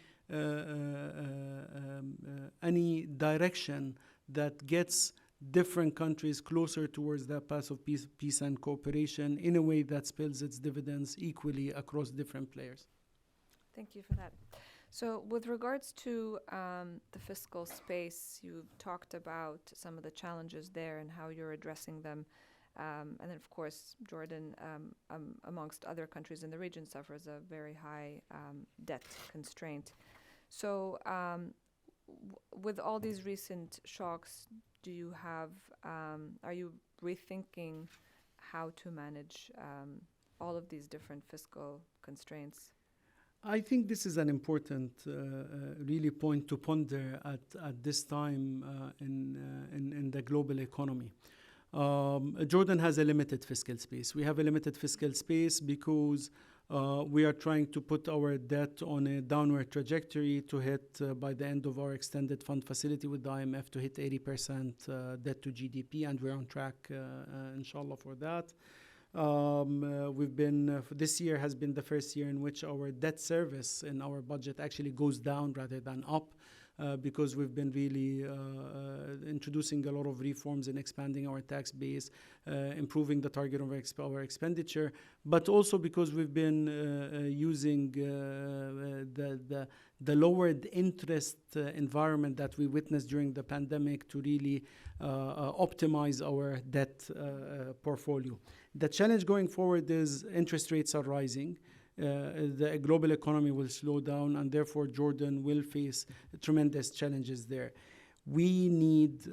direction that gets different countries closer towards that path of peace and cooperation in a way that spills its dividends equally across different players. Thank you for that. So with regards to the fiscal space, you've talked about some of the challenges there and how you're addressing them. And then, of course, Jordan, amongst other countries in the region, suffers a very high debt constraint. So with all these recent shocks, do you have, are you rethinking how to manage all of these different fiscal constraints? I think this is an important really point to ponder at this time in the global economy. Jordan has a limited fiscal space. We have a limited fiscal space because we are trying to put our debt on a downward trajectory to hit by the end of our extended fund facility with the IMF to hit 80% debt to GDP, and we're on track, inshallah, for that. This year has been the first year in which our debt service in our budget actually goes down rather than up. Because we've been really introducing a lot of reforms and expanding our tax base, improving the target of our expenditure, but also because we've been using the lowered interest environment that we witnessed during the pandemic to really optimize our debt portfolio. The challenge going forward is interest rates are rising. The global economy will slow down, and therefore Jordan will face tremendous challenges there. We need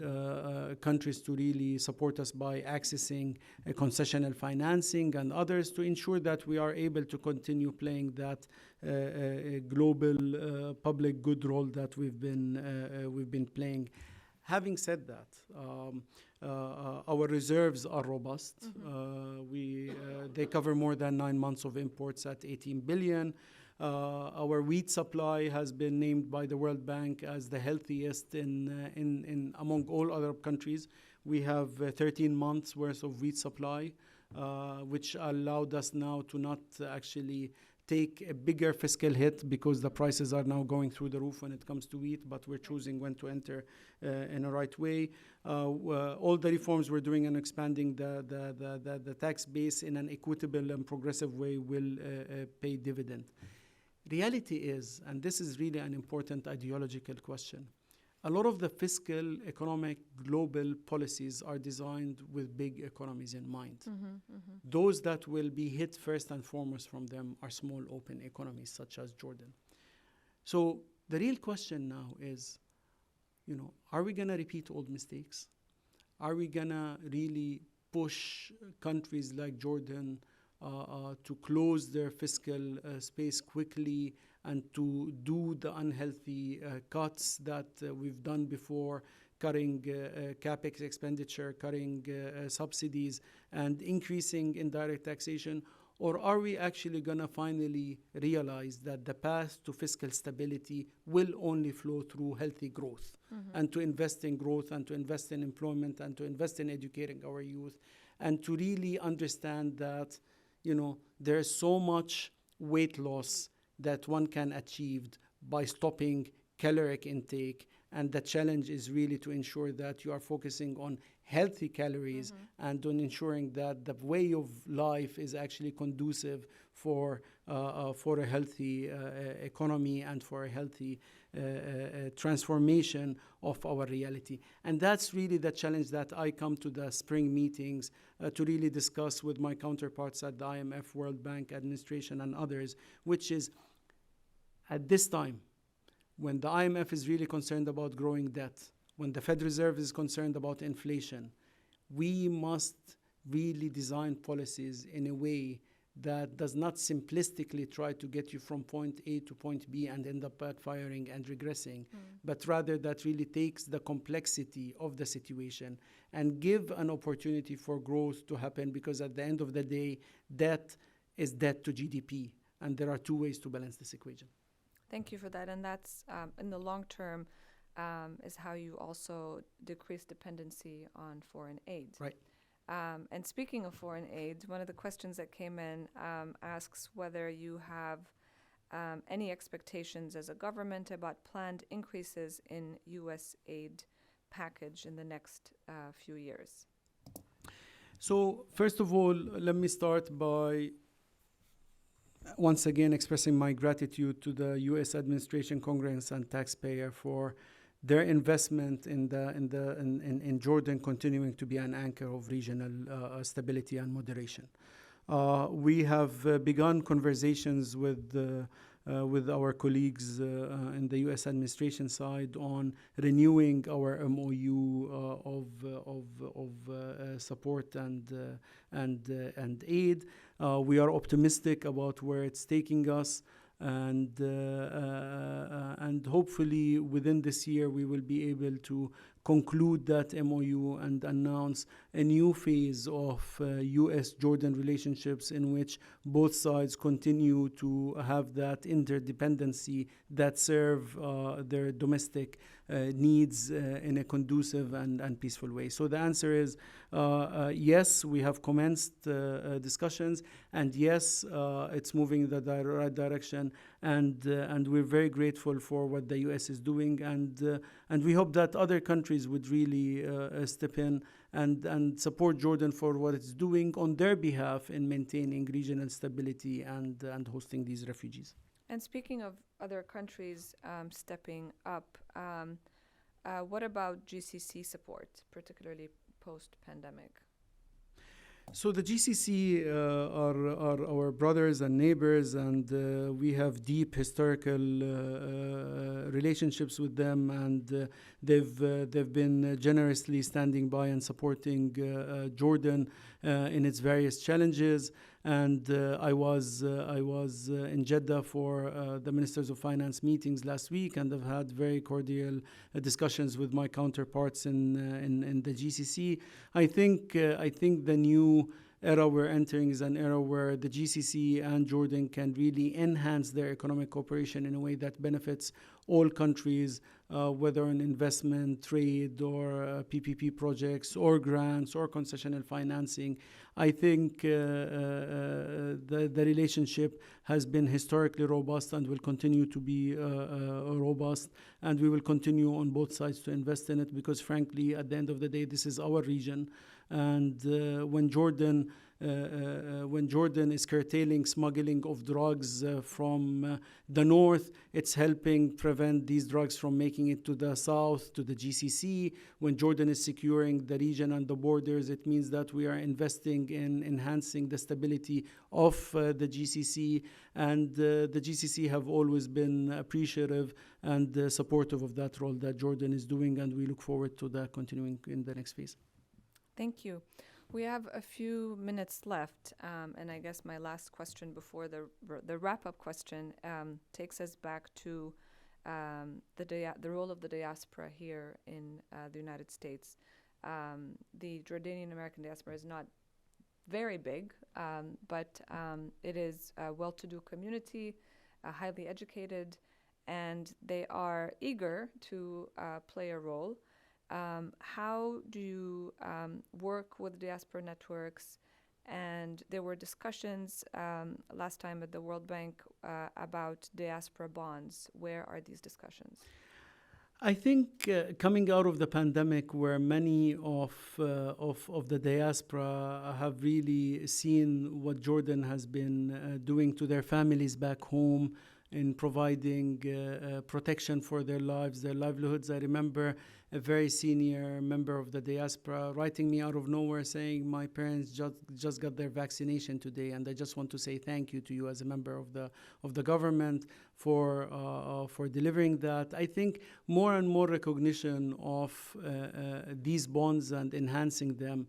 countries to really support us by accessing concessional financing and others to ensure that we are able to continue playing that global public good role that we've been playing. Having said that, our reserves are robust. They cover more than 9 months of imports at 18 billion. Our wheat supply has been named by the World Bank as the healthiest in among all other countries. We have 13 months worth of wheat supply, which allowed us now to not actually take a bigger fiscal hit because the prices are now going through the roof when it comes to wheat, but we're choosing when to enter in a right way. All the reforms we're doing and expanding the tax base in an equitable and progressive way will pay dividend. Reality is, and this is really an important ideological question, a lot of the fiscal, economic, global policies are designed with big economies in mind. Those that will be hit first and foremost from them are small, open economies such as Jordan. So the real question now is, are we going to repeat old mistakes? Are we going to really push countries like Jordan to close their fiscal space quickly and to do the unhealthy cuts that we've done before, cutting capex expenditure, cutting subsidies, and increasing indirect taxation? Or are we actually going to finally realize that the path to fiscal stability will only flow through healthy growth, and to invest in growth, and to invest in employment, and to invest in educating our youth, and to really understand that there's so much weight loss that one can achieve by stopping caloric intake, and the challenge is really to ensure that you are focusing on healthy calories and on ensuring that the way of life is actually conducive for a healthy economy and for a healthy transformation of our reality. And that's really the challenge that I come to the spring meetings to really discuss with my counterparts at the IMF, World Bank, administration, and others, which is at this time, when the IMF is really concerned about growing debt, when the Federal Reserve is concerned about inflation, we must really design policies in a way that does not simplistically try to get you from point A to point B and end up backfiring and regressing, but rather that really takes the complexity of the situation and give an opportunity for growth to happen, because at the end of the day, debt is debt to GDP, and there are two ways to balance this equation. Thank you for that. And that's, in the long term, is how you also decrease dependency on foreign aid. Right. And speaking of foreign aid, one of the questions that came in asks whether you have any expectations as a government about planned increases in U.S. aid package in the next few years. So first of all, let me start by once again expressing my gratitude to the U.S. administration, Congress, and taxpayer for their investment in Jordan continuing to be an anchor of regional stability and moderation. We have begun conversations with our colleagues in the U.S. administration side on renewing our MOU of support and aid. We are optimistic about where it's taking us. and hopefully within this year we will be able to conclude that MOU and announce a new phase of U.S.-Jordan relationships in which both sides continue to have that interdependency that serve their domestic needs in a conducive and peaceful way. So the answer is yes, we have commenced discussions, and yes, it's moving in the right direction, and we're very grateful for what the U.S. is doing, and we hope that other countries would really step in and support Jordan for what it's doing on their behalf in maintaining regional stability and hosting these refugees. And speaking of other countries stepping up, what about GCC support, particularly post-pandemic? So the GCC are our brothers and neighbors, and we have deep historical relationships with them, and they've been generously standing by and supporting Jordan in its various challenges. And I was in Jeddah for the Ministers of Finance meetings last week, and I've had very cordial discussions with my counterparts in the GCC. I think the new era we're entering is an era where the GCC and Jordan can really enhance their economic cooperation in a way that benefits all countries, whether in investment, trade, or PPP projects, or grants, or concessional financing. I think the relationship has been historically robust and will continue to be robust, and we will continue on both sides to invest in it, because frankly, at the end of the day, this is our region. And when Jordan is curtailing smuggling of drugs from the north, it's helping prevent these drugs from making it to the south, to the GCC. When Jordan is securing the region and the borders, it means that we are investing in enhancing the stability of the GCC. And the GCC have always been appreciative and supportive of that role that Jordan is doing, and we look forward to that continuing in the next phase. Thank you. We have a few minutes left, and I guess my last question before the wrap-up question takes us back to the role of the diaspora here in the United States. The Jordanian American diaspora is not very big, but it is a well-to-do community, highly educated, and they are eager to play a role. How do you work with diaspora networks? And there were discussions last time at the World Bank about diaspora bonds. Where are these discussions? I think coming out of the pandemic, where many of the diaspora have really seen what Jordan has been doing to their families back home in providing protection for their lives, their livelihoods. I remember a very senior member of the diaspora writing me out of nowhere saying, my parents just got their vaccination today, and I just want to say thank you to you as a member of the government for delivering that. I think more and more recognition of these bonds and enhancing them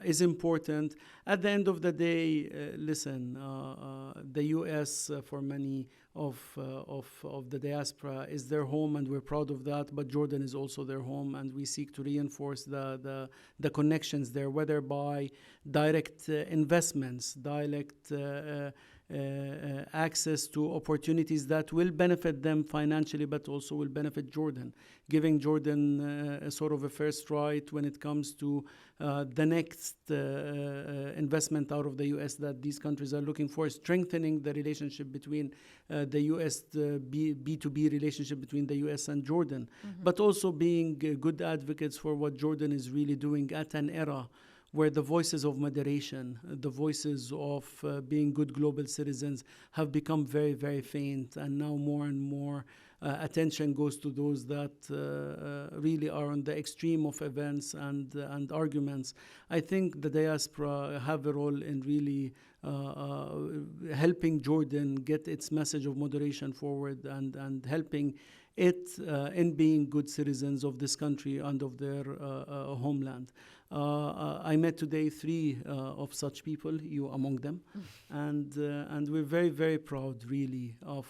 is important. At the end of the day, the U.S. For many of the diaspora is their home, and we're proud of that. But Jordan is also their home, and we seek to reinforce the connections there, whether by direct investments, direct access to opportunities that will benefit them financially, but also will benefit Jordan, giving Jordan a sort of a first right when it comes to the next investment out of the U.S. that these countries are looking for, strengthening the relationship between the U.S., the B2B relationship between the U.S. and Jordan, but also being good advocates for what Jordan is really doing at an era where the voices of moderation, the voices of being good global citizens have become very, very faint. And now more and more attention goes to those that really are on the extreme of events and arguments. I think the diaspora have a role in really helping Jordan get its message of moderation forward and helping in being good citizens of this country and of their homeland. I met today 3 of such people, you among them, and we're very, very proud, really, of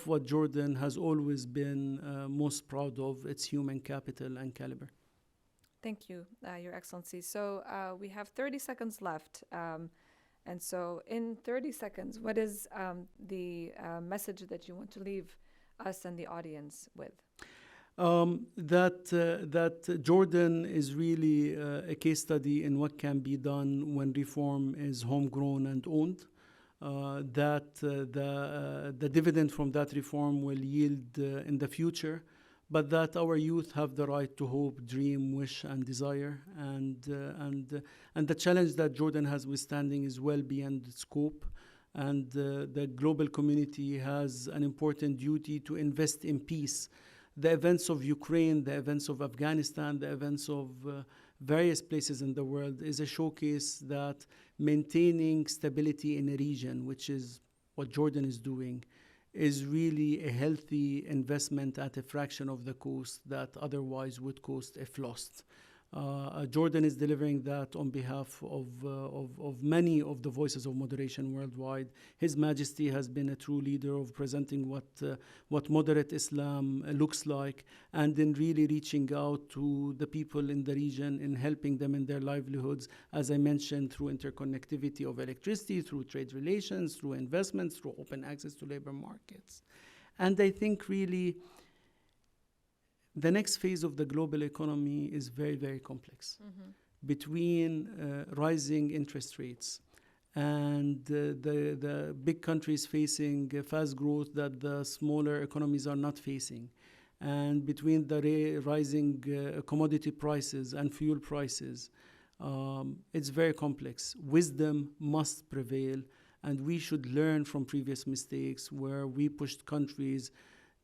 what Jordan has always been most proud of, its human capital and caliber. Thank you, Your Excellency. So we have 30 seconds left. And so in 30 seconds, what is the message that you want to leave us and the audience with? That Jordan is really a case study in what can be done when reform is homegrown and owned. That the dividend from that reform will yield in the future, but that our youth have the right to hope, dream, wish, and desire. And the challenge that Jordan has withstanding is well beyond its scope. And the global community has an important duty to invest in peace. The events of Ukraine, the events of Afghanistan, the events of various places in the world is a showcase that maintaining stability in a region, which is what Jordan is doing, is really a healthy investment at a fraction of the cost that otherwise would cost if lost. Jordan is delivering that on behalf of many of the voices of moderation worldwide. His Majesty has been a true leader of presenting what moderate Islam looks like, and in really reaching out to the people in the region and helping them in their livelihoods, as I mentioned, through interconnectivity of electricity, through trade relations, through investments, through open access to labor markets. And I think really the next phase of the global economy is very, very complex. Between rising interest rates and the big countries facing fast growth that the smaller economies are not facing, and between the rising commodity prices and fuel prices, it's very complex. Wisdom must prevail, and we should learn from previous mistakes where we pushed countries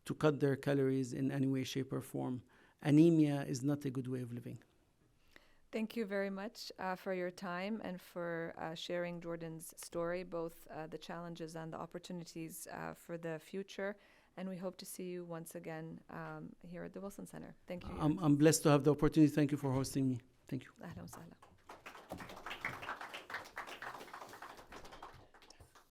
to cut their calories in any way, shape, or form. Anemia is not a good way of living. Thank you very much for your time and for sharing Jordan's story, both the challenges and the opportunities for the future. And we hope to see you once again here at the Wilson Center. Thank you. I'm blessed to have the opportunity. Thank you for hosting me. Thank you. أهلا وسهلا.